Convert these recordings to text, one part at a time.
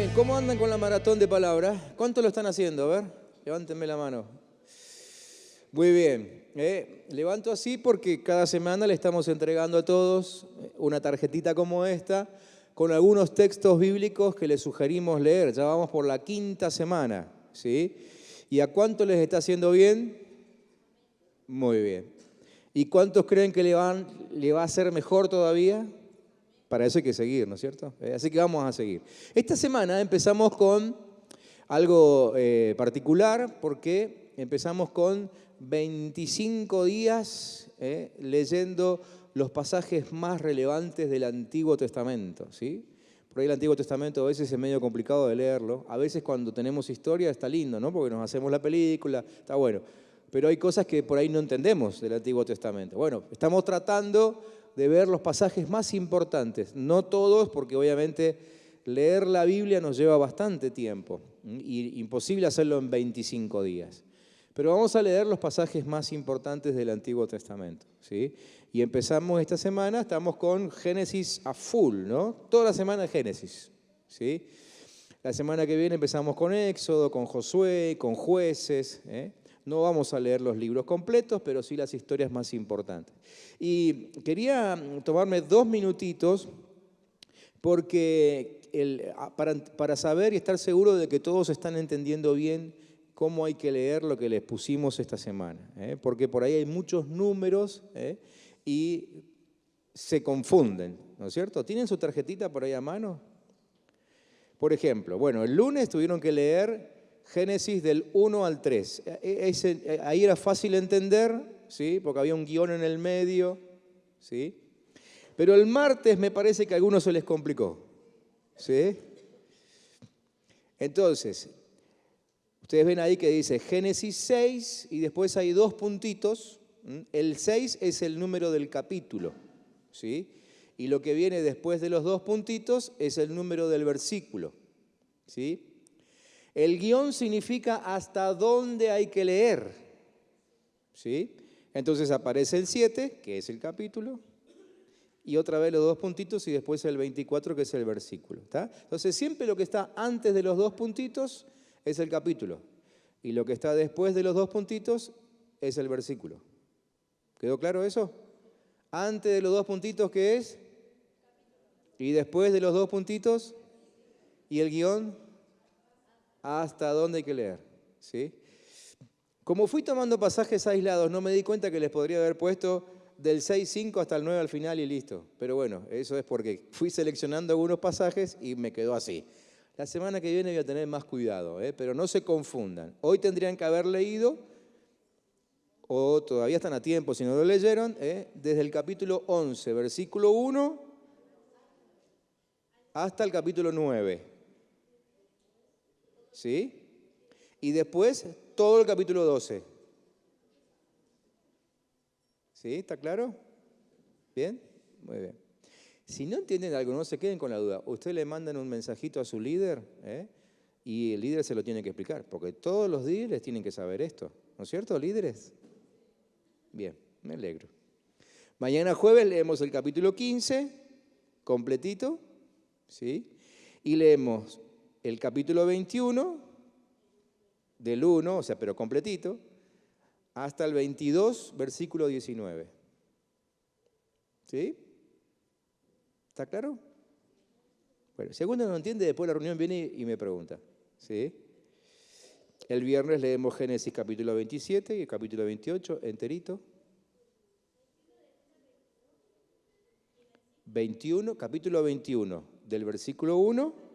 Bien, ¿cómo andan con la maratón de palabras? ¿Cuántos lo están haciendo? A ver, levántenme la mano. Muy bien. Levanto así porque cada semana le estamos entregando a todos una tarjetita como esta con algunos textos bíblicos que les sugerimos leer. Ya vamos por la 5ª semana, ¿sí? ¿Y a cuánto les está haciendo bien? Muy bien. ¿Y cuántos creen que le va a hacer mejor todavía? Para eso hay que seguir, ¿no es cierto? Así que vamos a seguir. Esta semana empezamos con algo particular porque empezamos con 25 días leyendo los pasajes más relevantes del Antiguo Testamento, ¿sí? Por ahí el Antiguo Testamento a veces es medio complicado de leerlo. A veces cuando tenemos historia está lindo, ¿no? Porque nos hacemos la película, está bueno. Pero hay cosas que por ahí no entendemos del Antiguo Testamento. Bueno, estamos tratando de ver los pasajes más importantes. No todos, porque obviamente leer la Biblia nos lleva bastante tiempo. Y imposible hacerlo en 25 días. Pero vamos a leer los pasajes más importantes del Antiguo Testamento, ¿sí? Y empezamos esta semana, estamos con Génesis a full, ¿no? Toda la semana de Génesis, ¿sí? La semana que viene empezamos con Éxodo, con Josué, con Jueces, No vamos a leer los libros completos, pero sí las historias más importantes. Y quería tomarme 2 minutitos porque para saber y estar seguro de que todos están entendiendo bien cómo hay que leer lo que les pusimos esta semana. Porque por ahí hay muchos números y se confunden, ¿no es cierto? ¿Tienen su tarjetita por ahí a mano? Por ejemplo, bueno, el lunes tuvieron que leer Génesis del 1 al 3. Ahí era fácil entender, ¿sí? Porque había un guión en el medio, ¿sí? Pero el martes me parece que a algunos se les complicó, ¿sí? Entonces, ustedes ven ahí que dice Génesis 6 y después hay 2 puntitos. El 6 es el número del capítulo, ¿sí? Y lo que viene después de los 2 puntitos es el número del versículo, ¿sí? El guión significa hasta dónde hay que leer, ¿sí? Entonces aparece el 7, que es el capítulo, y otra vez los 2 puntitos y después el 24, que es el versículo, ¿está? Entonces siempre lo que está antes de los 2 puntitos es el capítulo, y lo que está después de los 2 puntitos es el versículo. ¿Quedó claro eso? Antes de los 2 puntitos, ¿qué es? Y después de los 2 puntitos, ¿y el guión? Hasta dónde hay que leer, ¿sí? Como fui tomando pasajes aislados, no me di cuenta que les podría haber puesto del 6.5 hasta el 9 al final y listo. Pero bueno, eso es porque fui seleccionando algunos pasajes y me quedó así. La semana que viene voy a tener más cuidado, pero no se confundan. Hoy tendrían que haber leído, o todavía están a tiempo si no lo leyeron, desde el capítulo 11, versículo 1, hasta el capítulo 9. ¿Sí? Y después todo el capítulo 12. ¿Sí? ¿Está claro? ¿Bien? Muy bien. Si no entienden algo, no se queden con la duda. Ustedes le mandan un mensajito a su líder y el líder se lo tiene que explicar, porque todos los líderes tienen que saber esto. ¿No es cierto, líderes? Bien, me alegro. Mañana jueves leemos el capítulo 15, completito, ¿sí? Y leemos el capítulo 21, del 1, o sea, pero completito, hasta el 22, versículo 19. ¿Sí? ¿Está claro? Bueno, si alguno no entiende, después de la reunión viene y me pregunta. ¿Sí? El viernes leemos Génesis capítulo 27 y el capítulo 28, enterito. 21, capítulo 21, del versículo 1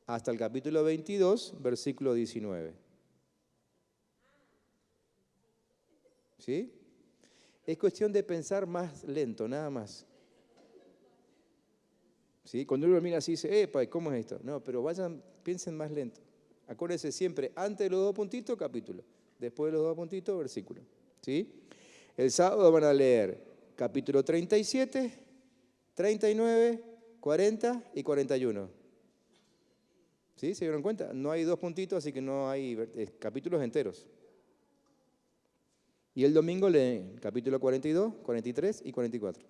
hasta el capítulo 22, versículo 19. ¿Sí? Es cuestión de pensar más lento, nada más. ¿Sí? Cuando uno mira así dice, epa, ¿cómo es esto? No, pero piensen más lento. Acuérdense siempre, antes de los 2 puntitos, capítulo. Después de los 2 puntitos, versículo. ¿Sí? El sábado van a leer capítulo 37, 39, 40 y 41. ¿Sí? ¿Se dieron cuenta? No hay 2 puntitos, así que no hay capítulos enteros. Y el domingo leen capítulo 42, 43 y 44.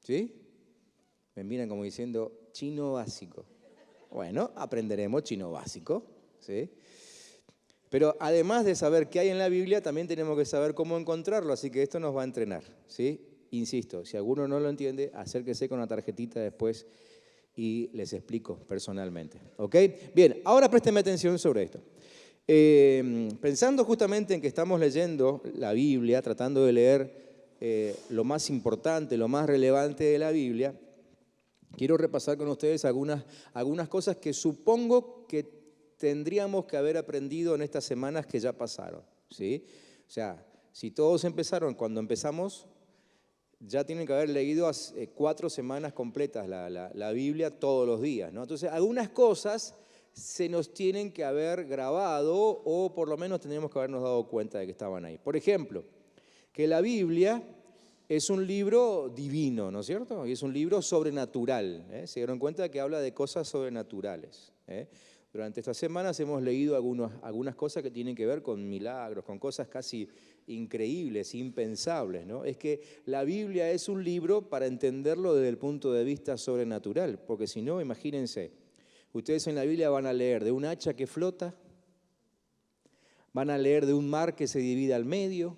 ¿Sí? Me miran como diciendo, chino básico. Bueno, aprenderemos chino básico, ¿sí? Pero además de saber qué hay en la Biblia, también tenemos que saber cómo encontrarlo, así que esto nos va a entrenar, ¿sí? Insisto, si alguno no lo entiende, acérquese con la tarjetita después y les explico personalmente, ¿ok? Bien, ahora présteme atención sobre esto. Pensando justamente en que estamos leyendo la Biblia, tratando de leer lo más importante, lo más relevante de la Biblia, quiero repasar con ustedes algunas cosas que supongo que tendríamos que haber aprendido en estas semanas que ya pasaron, ¿sí? O sea, si todos empezaron cuando empezamos, ya tienen que haber leído 4 semanas completas la Biblia todos los días, ¿no? Entonces, algunas cosas se nos tienen que haber grabado o por lo menos tendríamos que habernos dado cuenta de que estaban ahí. Por ejemplo, que la Biblia es un libro divino, ¿no es cierto? Y es un libro sobrenatural, ¿eh? Se dieron cuenta que habla de cosas sobrenaturales, ¿eh? Durante estas semanas hemos leído algunas cosas que tienen que ver con milagros, con cosas casi increíbles, impensables, ¿no? Es que la Biblia es un libro para entenderlo desde el punto de vista sobrenatural, porque si no, imagínense, ustedes en la Biblia van a leer de un hacha que flota, van a leer de un mar que se divide al medio,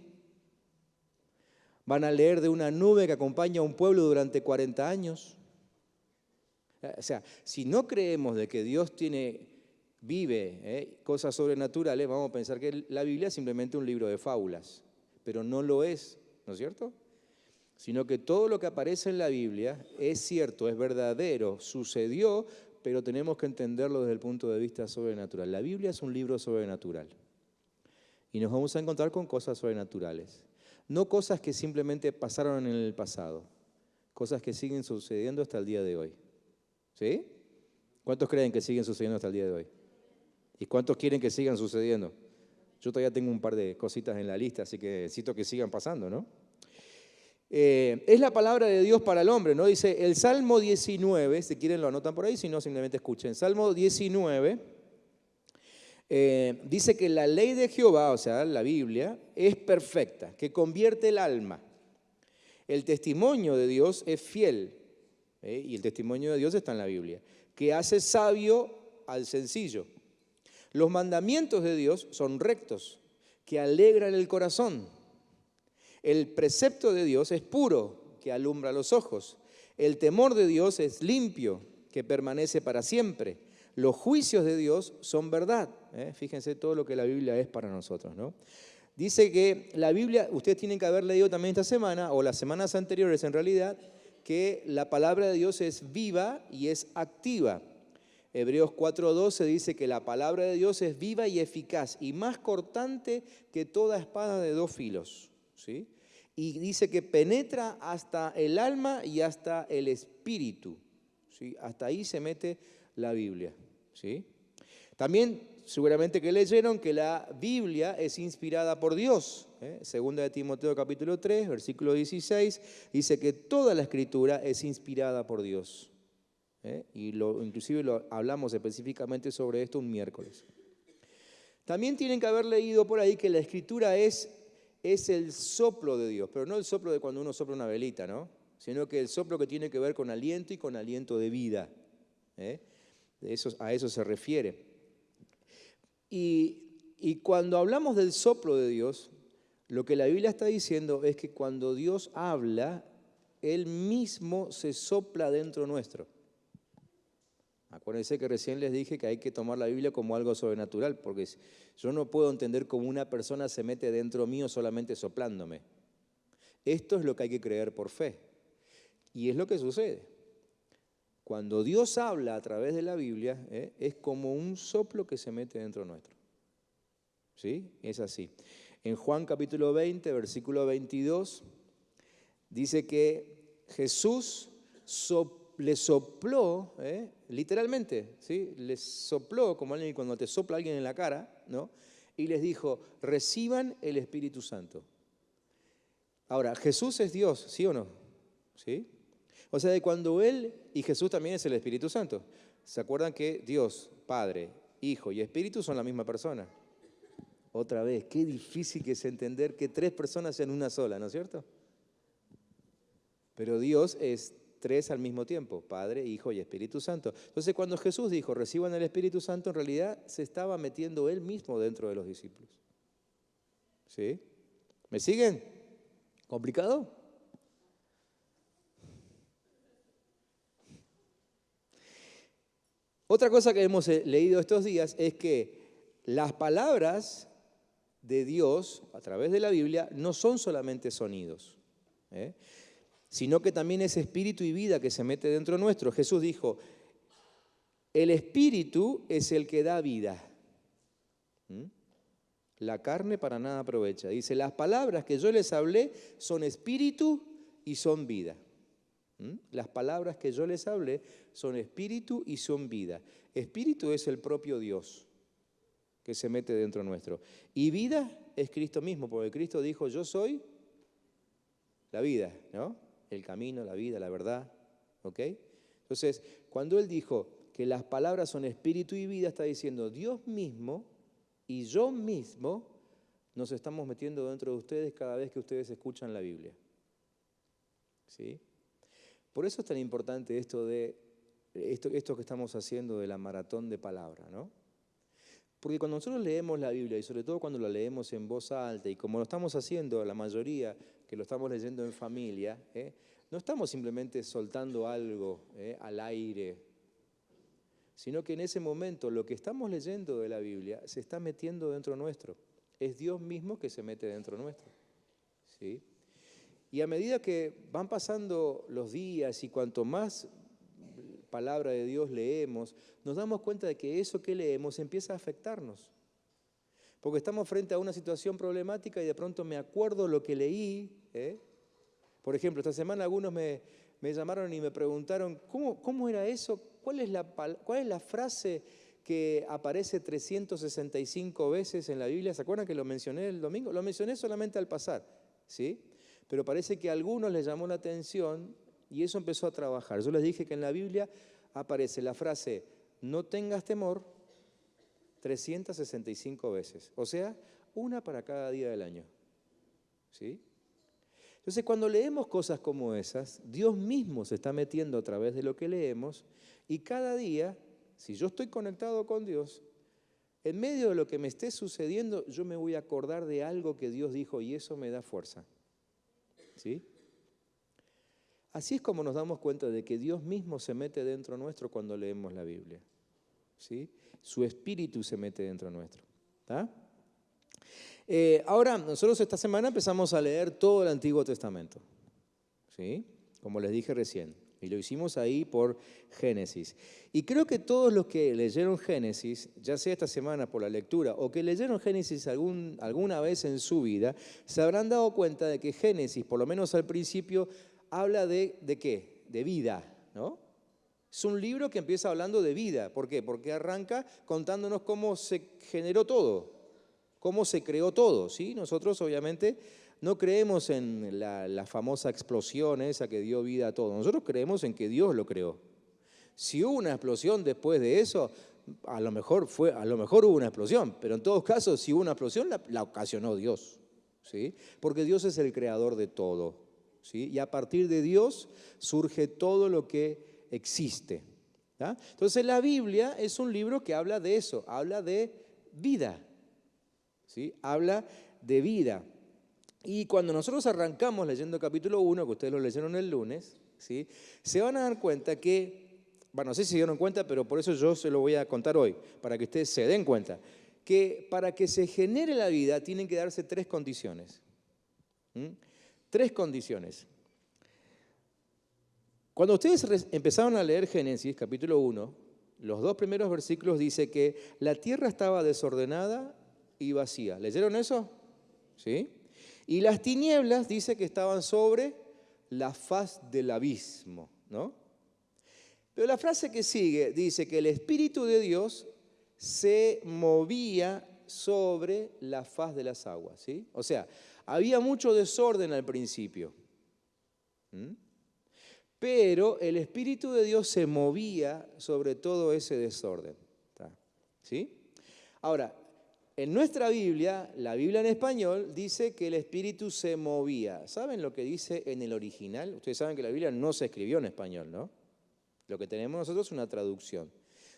van a leer de una nube que acompaña a un pueblo durante 40 años. O sea, si no creemos de que Dios vive cosas sobrenaturales, vamos a pensar que la Biblia es simplemente un libro de fábulas, pero no lo es, ¿no es cierto? Sino que todo lo que aparece en la Biblia es cierto, es verdadero, sucedió, pero tenemos que entenderlo desde el punto de vista sobrenatural. La Biblia es un libro sobrenatural y nos vamos a encontrar con cosas sobrenaturales, no cosas que simplemente pasaron en el pasado, cosas que siguen sucediendo hasta el día de hoy. ¿Sí? ¿Cuántos creen que siguen sucediendo hasta el día de hoy? ¿Y cuántos quieren que sigan sucediendo? Yo todavía tengo un par de cositas en la lista, así que necesito que sigan pasando, ¿no? Es la palabra de Dios para el hombre, ¿no? Dice el Salmo 19, si quieren lo anotan por ahí, si no simplemente escuchen. Salmo 19 dice que la ley de Jehová, o sea, la Biblia, es perfecta, que convierte el alma. El testimonio de Dios es fiel, y el testimonio de Dios está en la Biblia, que hace sabio al sencillo. Los mandamientos de Dios son rectos, que alegran el corazón. El precepto de Dios es puro, que alumbra los ojos. El temor de Dios es limpio, que permanece para siempre. Los juicios de Dios son verdad. Fíjense todo lo que la Biblia es para nosotros, ¿no? Dice que la Biblia, ustedes tienen que haber leído también esta semana, o las semanas anteriores en realidad, que la palabra de Dios es viva y es activa. Hebreos 4:12 dice que la palabra de Dios es viva y eficaz y más cortante que toda espada de 2 filos, ¿sí? Y dice que penetra hasta el alma y hasta el espíritu, ¿sí? Hasta ahí se mete la Biblia, ¿sí? También seguramente que leyeron que la Biblia es inspirada por Dios. Segunda de Timoteo capítulo 3, versículo 16, dice que toda la escritura es inspirada por Dios. Y inclusive hablamos específicamente sobre esto un miércoles. También tienen que haber leído por ahí que la escritura es el soplo de Dios, pero no el soplo de cuando uno sopla una velita, ¿no? Sino que el soplo que tiene que ver con aliento y con aliento de vida. A eso se refiere. Y cuando hablamos del soplo de Dios, lo que la Biblia está diciendo es que cuando Dios habla, Él mismo se sopla dentro nuestro. Acuérdense que recién les dije que hay que tomar la Biblia como algo sobrenatural, porque yo no puedo entender cómo una persona se mete dentro mío solamente soplándome. Esto es lo que hay que creer por fe. Y es lo que sucede. Cuando Dios habla a través de la Biblia, es como un soplo que se mete dentro nuestro. ¿Sí? Es así. En Juan capítulo 20, versículo 22, dice que Jesús le sopló, literalmente, ¿sí? Les sopló, como alguien cuando te sopla alguien en la cara, ¿no? Y les dijo, reciban el Espíritu Santo. Ahora, Jesús es Dios, ¿sí o no? ¿Sí? O sea, de cuando Él, y Jesús también es el Espíritu Santo. ¿Se acuerdan que Dios, Padre, Hijo y Espíritu son la misma persona? Otra vez, qué difícil que es entender que 3 personas sean una sola, ¿no es cierto? Pero Dios es tres al mismo tiempo, Padre, Hijo y Espíritu Santo. Entonces, cuando Jesús dijo, reciban el Espíritu Santo, en realidad se estaba metiendo Él mismo dentro de los discípulos. ¿Sí? ¿Me siguen? ¿Complicado? Otra cosa que hemos leído estos días es que las palabras de Dios a través de la Biblia no son solamente sonidos, sino que también es espíritu y vida que se mete dentro nuestro. Jesús dijo, el espíritu es el que da vida. La carne para nada aprovecha. Dice, las palabras que yo les hablé son espíritu y son vida. Las palabras que yo les hablé son espíritu y son vida. Espíritu es el propio Dios que se mete dentro nuestro. Y vida es Cristo mismo, porque Cristo dijo, yo soy la vida, ¿no? El camino, la vida, la verdad, ¿ok? Entonces, cuando Él dijo que las palabras son espíritu y vida, está diciendo, Dios mismo y yo mismo nos estamos metiendo dentro de ustedes cada vez que ustedes escuchan la Biblia. ¿Sí? Por eso es tan importante esto que estamos haciendo de la maratón de palabra, ¿no? Porque cuando nosotros leemos la Biblia, y sobre todo cuando la leemos en voz alta, y como lo estamos haciendo la mayoría, que lo estamos leyendo en familia, no estamos simplemente soltando algo al aire, sino que en ese momento lo que estamos leyendo de la Biblia se está metiendo dentro nuestro. Es Dios mismo que se mete dentro nuestro. ¿Sí? Y a medida que van pasando los días y cuanto más palabra de Dios leemos, nos damos cuenta de que eso que leemos empieza a afectarnos. Porque estamos frente a una situación problemática y de pronto me acuerdo lo que leí. Por ejemplo, esta semana algunos me llamaron y me preguntaron, ¿cómo era eso? ¿Cuál es la frase que aparece 365 veces en la Biblia? ¿Se acuerdan que lo mencioné el domingo? Lo mencioné solamente al pasar, ¿sí? Pero parece que a algunos les llamó la atención y eso empezó a trabajar. Yo les dije que en la Biblia aparece la frase, no tengas temor, 365 veces. O sea, una para cada día del año. ¿Sí? Entonces, cuando leemos cosas como esas, Dios mismo se está metiendo a través de lo que leemos y cada día, si yo estoy conectado con Dios, en medio de lo que me esté sucediendo, yo me voy a acordar de algo que Dios dijo y eso me da fuerza. ¿Sí? Así es como nos damos cuenta de que Dios mismo se mete dentro nuestro cuando leemos la Biblia. ¿Sí? Su espíritu se mete dentro nuestro. ¿Tá? Ahora, nosotros esta semana empezamos a leer todo el Antiguo Testamento. ¿Sí? Como les dije recién. Y lo hicimos ahí por Génesis. Y creo que todos los que leyeron Génesis, ya sea esta semana por la lectura o que leyeron Génesis alguna vez en su vida, se habrán dado cuenta de que Génesis, por lo menos al principio, habla ¿de qué? De vida, ¿no? Es un libro que empieza hablando de vida. ¿Por qué? Porque arranca contándonos cómo se generó todo, cómo se creó todo, ¿sí? Nosotros obviamente no creemos en la famosa explosión esa que dio vida a todo. Nosotros creemos en que Dios lo creó. Si hubo una explosión después de eso, a lo mejor hubo una explosión, pero en todos casos, si hubo una explosión, la ocasionó Dios, ¿sí? Porque Dios es el creador de todo, ¿sí? Y a partir de Dios surge todo lo que existe. ¿Tá? Entonces la Biblia es un libro que habla de eso, habla de vida, ¿sí? Habla de vida. Y cuando nosotros arrancamos leyendo capítulo 1, que ustedes lo leyeron el lunes, ¿sí? Se van a dar cuenta que, bueno, no sé si se dieron cuenta, pero por eso yo se lo voy a contar hoy, para que ustedes se den cuenta, que para que se genere la vida tienen que darse tres condiciones. Tres condiciones. Cuando ustedes empezaron a leer Génesis, capítulo 1, los dos primeros versículos dice que la tierra estaba desordenada y vacía. ¿Leyeron eso? ¿Sí? Y las tinieblas dice que estaban sobre la faz del abismo, ¿no? Pero la frase que sigue dice que el Espíritu de Dios se movía sobre la faz de las aguas, ¿sí? O sea, había mucho desorden al principio. Pero el Espíritu de Dios se movía sobre todo ese desorden. ¿Sí? Ahora, En nuestra Biblia, la Biblia en español, dice que el Espíritu se movía. ¿Saben lo que dice en el original? Ustedes saben que la Biblia no se escribió en español, ¿no? Lo que tenemos nosotros es una traducción.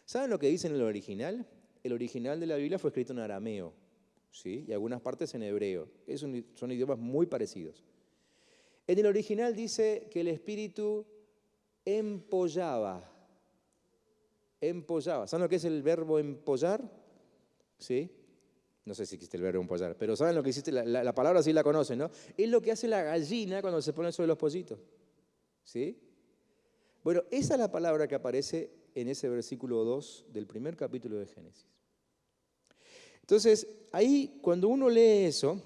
¿Saben lo que dice en el original? El original de la Biblia fue escrito en arameo, ¿sí? Y algunas partes en hebreo. Son idiomas muy parecidos. En el original dice que el Espíritu empollaba. Empollaba. ¿Saben lo que es el verbo empollar? ¿Sí? No sé si existe el verbo empollar, pero ¿saben lo que existe? La palabra sí la conocen, ¿no? Es lo que hace la gallina cuando se pone sobre los pollitos. ¿Sí? Bueno, esa es la palabra que aparece en ese versículo 2 del primer capítulo de Génesis. Entonces, ahí cuando uno lee eso,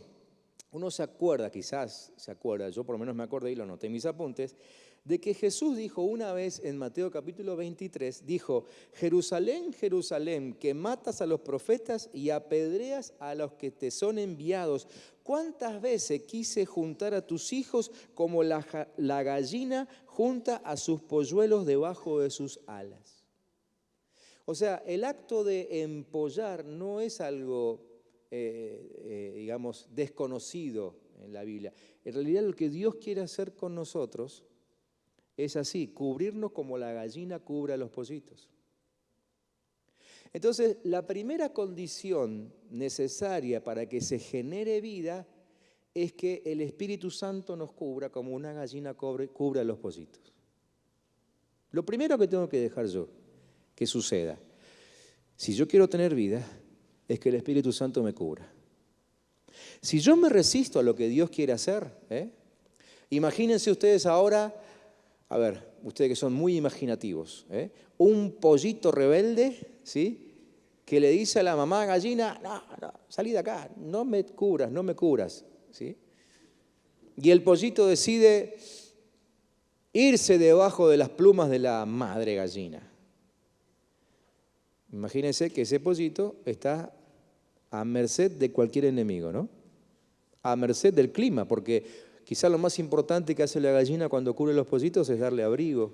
uno se acuerda, quizás se acuerda, yo por lo menos me acordé y lo anoté en mis apuntes, de que Jesús dijo una vez en Mateo capítulo 23, dijo, Jerusalén, Jerusalén, que matas a los profetas y apedreas a los que te son enviados. ¿Cuántas veces quise juntar a tus hijos como la gallina junta a sus polluelos debajo de sus alas? O sea, el acto de empollar no es algo, digamos, desconocido en la Biblia. En realidad lo que Dios quiere hacer con nosotros es así, cubrirnos como la gallina cubre a los pollitos. Entonces, la primera condición necesaria para que se genere vida es que el Espíritu Santo nos cubra como una gallina cubre a los pollitos. Lo primero que tengo que dejar yo que suceda, si yo quiero tener vida, es que el Espíritu Santo me cubra. Si yo me resisto a lo que Dios quiere hacer, imagínense ustedes ahora, a ver, ustedes que son muy imaginativos, un pollito rebelde, ¿sí? Que le dice a la mamá gallina, no, salí de acá, no me cubras, ¿sí? Y el pollito decide irse debajo de las plumas de la madre gallina. Imagínense que ese pollito está a merced de cualquier enemigo, ¿no? A merced del clima, porque quizá lo más importante que hace la gallina cuando cubre los pollitos es darle abrigo,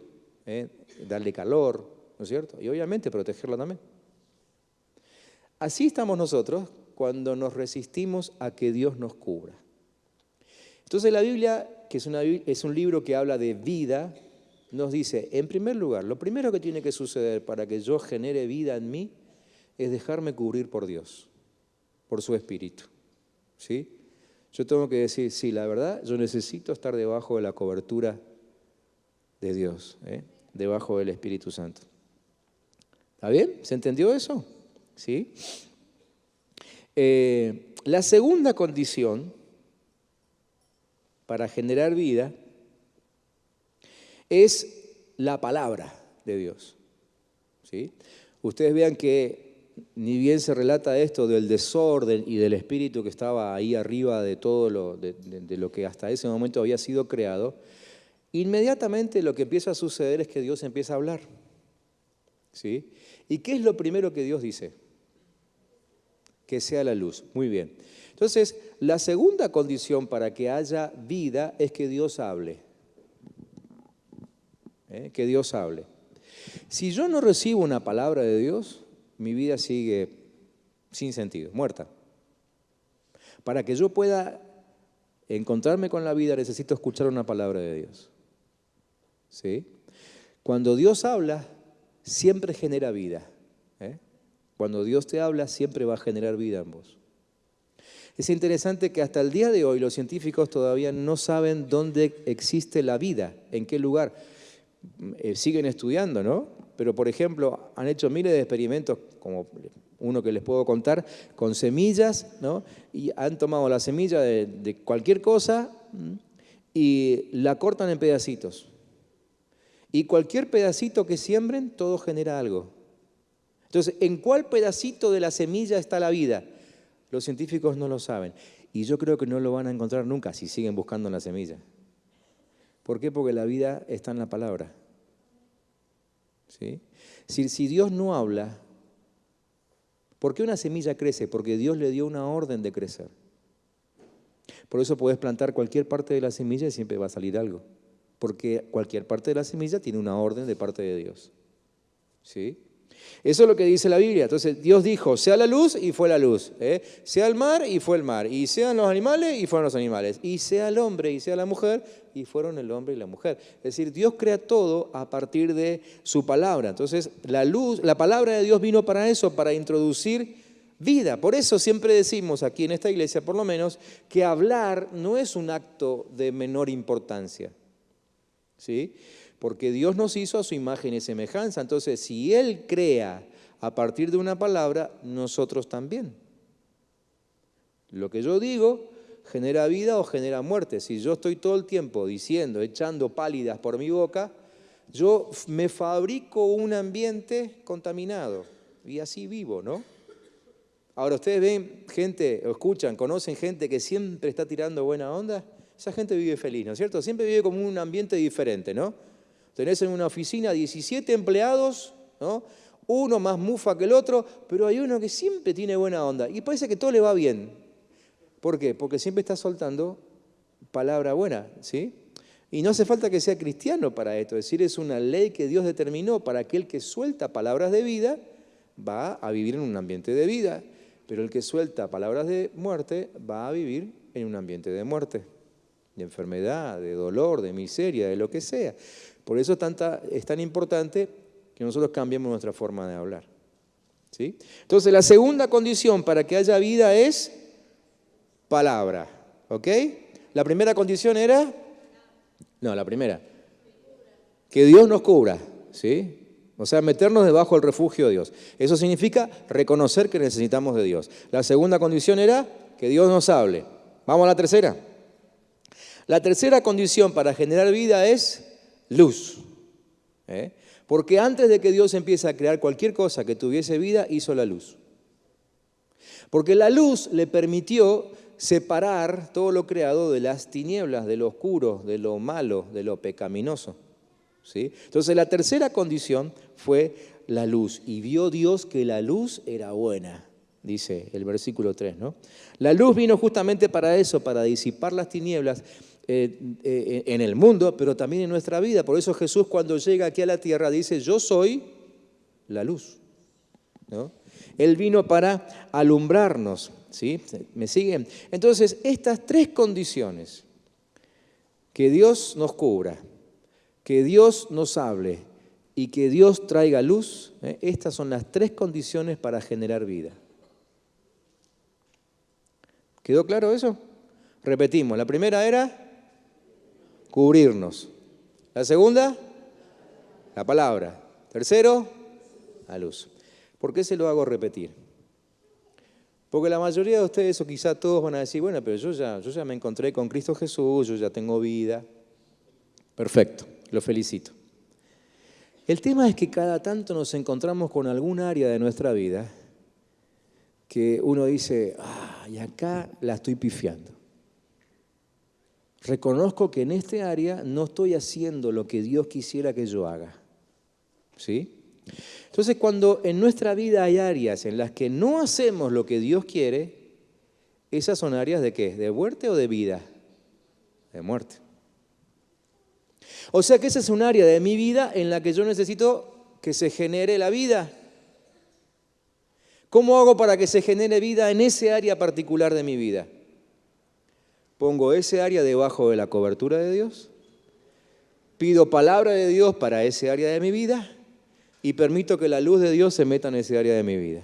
darle calor, ¿no es cierto? Y obviamente protegerla también. Así estamos nosotros cuando nos resistimos a que Dios nos cubra. Entonces la Biblia, que es un libro que habla de vida, nos dice, en primer lugar, lo primero que tiene que suceder para que yo genere vida en mí es dejarme cubrir por Dios, por su Espíritu, ¿sí? Yo tengo que decir, sí, la verdad, yo necesito estar debajo de la cobertura de Dios, debajo del Espíritu Santo. ¿Está bien? ¿Se entendió eso? ¿Sí? La segunda condición para generar vida es la palabra de Dios, ¿sí? Ustedes vean que ni bien se relata esto del desorden y del espíritu que estaba ahí arriba de todo de lo que hasta ese momento había sido creado, inmediatamente lo que empieza a suceder es que Dios empieza a hablar, ¿sí? ¿Y qué es lo primero que Dios dice? Que sea la luz. Muy bien. Entonces, la segunda condición para que haya vida es que Dios hable. Que Dios hable. Si yo no recibo una palabra de Dios, mi vida sigue sin sentido, muerta. Para que yo pueda encontrarme con la vida, necesito escuchar una palabra de Dios. ¿Sí? Cuando Dios habla, siempre genera vida. Cuando Dios te habla, siempre va a generar vida en vos. Es interesante que hasta el día de hoy los científicos todavía no saben dónde existe la vida, en qué lugar. Siguen estudiando, ¿no? Pero, por ejemplo, han hecho miles de experimentos, como uno que les puedo contar, con semillas, ¿no? Y han tomado la semilla de cualquier cosa y la cortan en pedacitos. Y cualquier pedacito que siembren, todo genera algo. Entonces, ¿en cuál pedacito de la semilla está la vida? Los científicos no lo saben. Y yo creo que no lo van a encontrar nunca si siguen buscando en la semilla. ¿Por qué? Porque la vida está en la palabra. ¿Sí? Si Dios no habla, ¿por qué una semilla crece? Porque Dios le dio una orden de crecer. Por eso puedes plantar cualquier parte de la semilla y siempre va a salir algo. Porque cualquier parte de la semilla tiene una orden de parte de Dios. ¿Sí? Eso es lo que dice la Biblia. Entonces Dios dijo, sea la luz y fue la luz. Sea el mar y fue el mar. Y sean los animales y fueron los animales. Y sea el hombre y sea la mujer y fueron el hombre y la mujer. Es decir, Dios crea todo a partir de su palabra. Entonces la luz, la palabra de Dios vino para eso, para introducir vida. Por eso siempre decimos aquí en esta iglesia, por lo menos, que hablar no es un acto de menor importancia. ¿Sí? Porque Dios nos hizo a su imagen y semejanza. Entonces, si Él crea a partir de una palabra, nosotros también. Lo que yo digo genera vida o genera muerte. Si yo estoy todo el tiempo diciendo, echando pálidas por mi boca, yo me fabrico un ambiente contaminado y así vivo, ¿no? Ahora, ustedes ven gente, o escuchan, conocen gente que siempre está tirando buena onda. Esa gente vive feliz, ¿no es cierto? Siempre vive como un ambiente diferente, ¿no? Tenés en una oficina 17 empleados, ¿no? Uno más mufa que el otro, pero hay uno que siempre tiene buena onda y parece que todo le va bien. ¿Por qué? Porque siempre está soltando palabra buena, ¿sí? Y no hace falta que sea cristiano para esto, es decir, es una ley que Dios determinó para aquel que suelta palabras de vida, va a vivir en un ambiente de vida, pero el que suelta palabras de muerte va a vivir en un ambiente de muerte, de enfermedad, de dolor, de miseria, de lo que sea. Por eso es tan importante que nosotros cambiemos nuestra forma de hablar. ¿Sí? Entonces, la segunda condición para que haya vida es palabra. ¿Ok? La primera condición era... No, la primera. Que Dios nos cubra. ¿Sí? O sea, meternos debajo del refugio de Dios. Eso significa reconocer que necesitamos de Dios. La segunda condición era que Dios nos hable. Vamos a la tercera. La tercera condición para generar vida es luz. Porque antes de que Dios empiece a crear cualquier cosa que tuviese vida, hizo la luz. Porque la luz le permitió separar todo lo creado de las tinieblas, de lo oscuro, de lo malo, de lo pecaminoso. ¿Sí? Entonces la tercera condición fue la luz. Y vio Dios que la luz era buena, dice el versículo 3, ¿no? La luz vino justamente para eso, para disipar las tinieblas en el mundo, pero también en nuestra vida. Por eso Jesús, cuando llega aquí a la tierra, dice, yo soy la luz, ¿no? Él vino para alumbrarnos, ¿sí? ¿Me siguen? Entonces, estas tres condiciones, que Dios nos cubra, que Dios nos hable y que Dios traiga luz, estas son las tres condiciones para generar vida. ¿Quedó claro eso? Repetimos, la primera era cubrirnos. La segunda, la palabra. Tercero, la luz. ¿Por qué se lo hago repetir? Porque la mayoría de ustedes, o quizá todos, van a decir, bueno, pero yo ya me encontré con Cristo Jesús, yo ya tengo vida. Perfecto, lo felicito. El tema es que cada tanto nos encontramos con algún área de nuestra vida que uno dice, y acá la estoy pifiando. Reconozco que en este área no estoy haciendo lo que Dios quisiera que yo haga. ¿Sí? Entonces, cuando en nuestra vida hay áreas en las que no hacemos lo que Dios quiere, esas son áreas ¿de qué? ¿De muerte o de vida? De muerte. O sea que esa es un área de mi vida en la que yo necesito que se genere la vida. ¿Cómo hago para que se genere vida en ese área particular de mi vida? Pongo ese área debajo de la cobertura de Dios, pido palabra de Dios para ese área de mi vida y permito que la luz de Dios se meta en ese área de mi vida.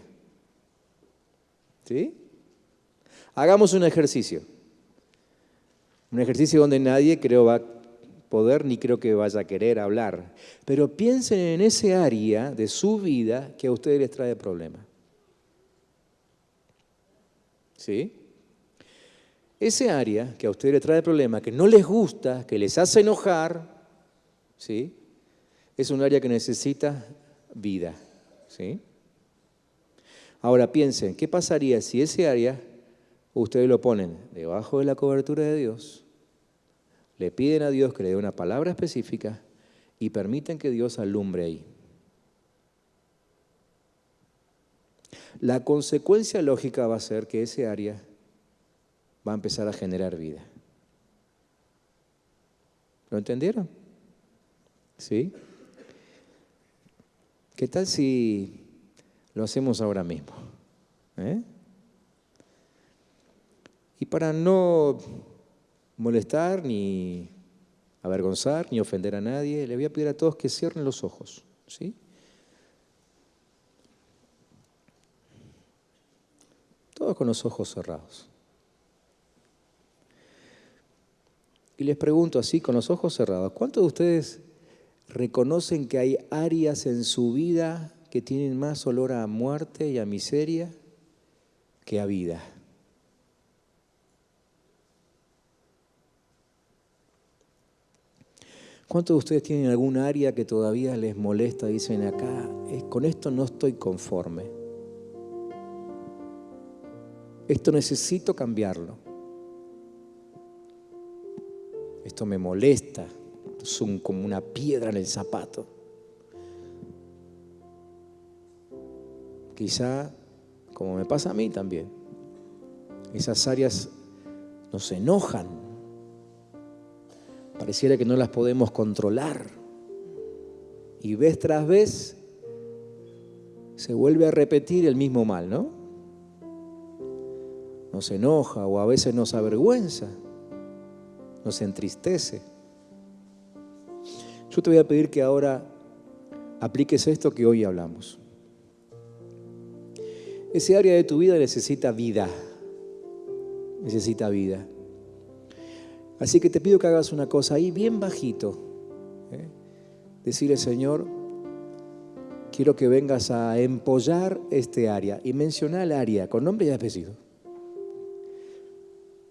¿Sí? Hagamos un ejercicio donde nadie creo va a poder ni creo que vaya a querer hablar, pero piensen en ese área de su vida que a ustedes les trae problemas. ¿Sí? Ese área que a ustedes les trae problemas, que no les gusta, que les hace enojar, ¿sí? Es un área que necesita vida, ¿sí? Ahora piensen, ¿qué pasaría si ese área ustedes lo ponen debajo de la cobertura de Dios, le piden a Dios que le dé una palabra específica y permiten que Dios alumbre ahí? La consecuencia lógica va a ser que ese área va a empezar a generar vida. ¿Lo entendieron? ¿Sí? ¿Qué tal si lo hacemos ahora mismo. Y para no molestar, ni avergonzar, ni ofender a nadie, le voy a pedir a todos que cierren los ojos, ¿sí? Todos con los ojos cerrados. Y les pregunto así, con los ojos cerrados, ¿cuántos de ustedes reconocen que hay áreas en su vida que tienen más olor a muerte y a miseria que a vida? ¿Cuántos de ustedes tienen algún área que todavía les molesta? Dicen acá, con esto no estoy conforme. Esto necesito cambiarlo. Esto me molesta. Es como una piedra en el zapato. Quizá, como me pasa a mí también, esas áreas nos enojan. Pareciera que no las podemos controlar. Y vez tras vez se vuelve a repetir el mismo mal, ¿no? Nos enoja o a veces nos avergüenza, nos entristece. Yo te voy a pedir que ahora apliques esto que hoy hablamos. Ese área de tu vida necesita vida. Necesita vida. Así que te pido que hagas una cosa ahí bien bajito. Decirle, Señor, quiero que vengas a empollar este área. Y menciona el área con nombre y apellido.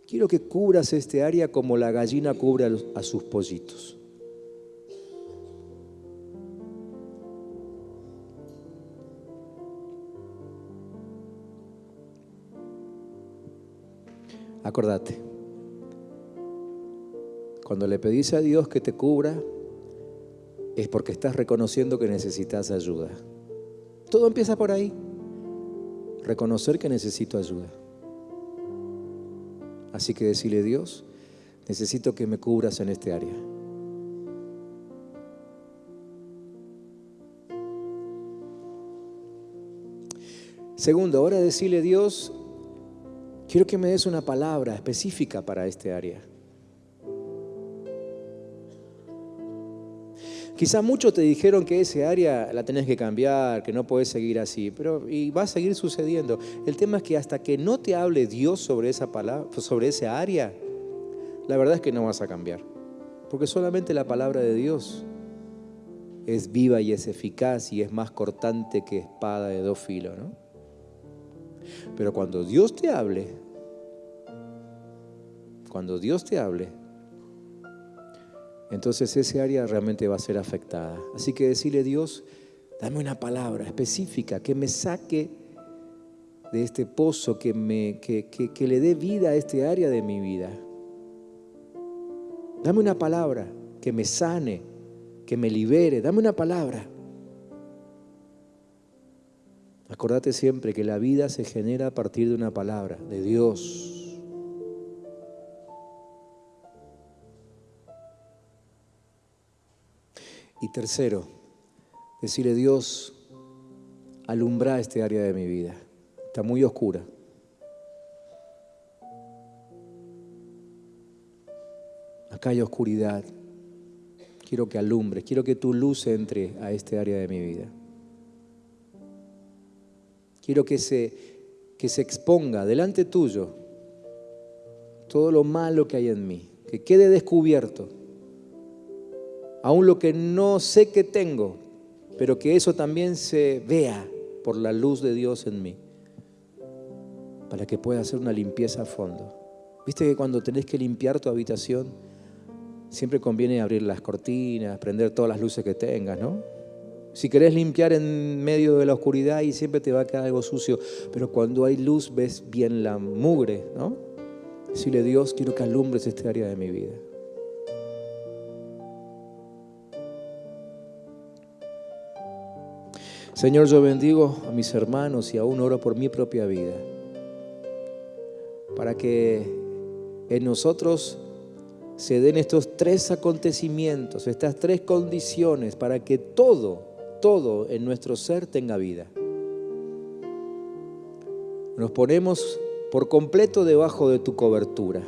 Quiero que cubras este área como la gallina cubre a sus pollitos. Acordate, cuando le pedís a Dios que te cubra, es porque estás reconociendo que necesitas ayuda. Todo empieza por ahí. Reconocer que necesito ayuda. Así que decirle, Dios, necesito que me cubras en este área. Segundo, ahora decirle, Dios, quiero que me des una palabra específica para este área. Quizá muchos te dijeron que ese área la tenés que cambiar, que no podés seguir así, y va a seguir sucediendo. El tema es que hasta que no te hable Dios sobre esa palabra, sobre esa área, la verdad es que no vas a cambiar. Porque solamente la palabra de Dios es viva y es eficaz y es más cortante que espada de dos filos, ¿no? Pero cuando Dios te hable, entonces ese área realmente va a ser afectada. Así que decirle, Dios, dame una palabra específica que me saque de este pozo, que le dé vida a este área de mi vida. Dame una palabra que me sane, que me libere. Dame una palabra. Acordate siempre que la vida se genera a partir de una palabra, de Dios. Y tercero, decirle, Dios, alumbra este área de mi vida. Está muy oscura. Acá hay oscuridad. Quiero que alumbres, quiero que tu luz entre a este área de mi vida. Quiero que se exponga delante tuyo todo lo malo que hay en mí, que quede descubierto. Aún lo que no sé que tengo, pero que eso también se vea por la luz de Dios en mí, para que pueda hacer una limpieza a fondo. Viste que cuando tenés que limpiar tu habitación, siempre conviene abrir las cortinas, prender todas las luces que tengas, ¿no? Si querés limpiar en medio de la oscuridad y siempre te va a quedar algo sucio, pero cuando hay luz ves bien la mugre, ¿no? Decirle, Dios, quiero que alumbres este área de mi vida. Señor, yo bendigo a mis hermanos y aún oro por mi propia vida, para que en nosotros se den estos tres acontecimientos, estas tres condiciones, para que todo en nuestro ser tenga vida. Nos ponemos por completo debajo de tu cobertura.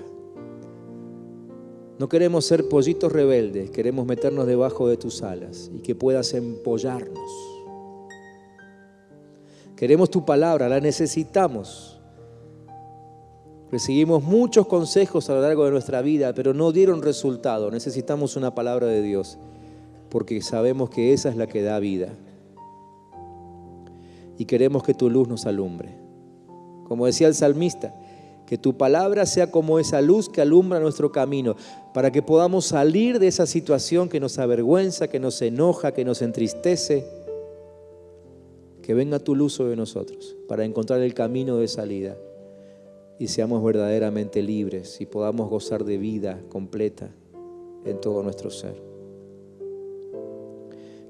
No queremos ser pollitos rebeldes, queremos meternos debajo de tus alas y que puedas empollarnos. Queremos tu palabra, la necesitamos. Recibimos muchos consejos a lo largo de nuestra vida, pero no dieron resultado. Necesitamos una palabra de Dios, porque sabemos que esa es la que da vida. Y queremos que tu luz nos alumbre. Como decía el salmista, que tu palabra sea como esa luz que alumbra nuestro camino, para que podamos salir de esa situación que nos avergüenza, que nos enoja, que nos entristece. Que venga tu luz sobre nosotros para encontrar el camino de salida y seamos verdaderamente libres y podamos gozar de vida completa en todo nuestro ser.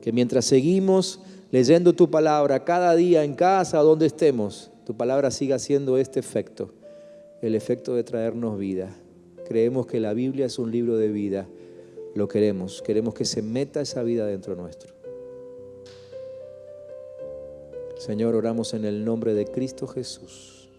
Que mientras seguimos leyendo tu palabra cada día, en casa, donde estemos, tu palabra siga haciendo este efecto, el efecto de traernos vida. Creemos que la Biblia es un libro de vida. Lo queremos que se meta esa vida dentro nuestro. Señor, oramos en el nombre de Cristo Jesús.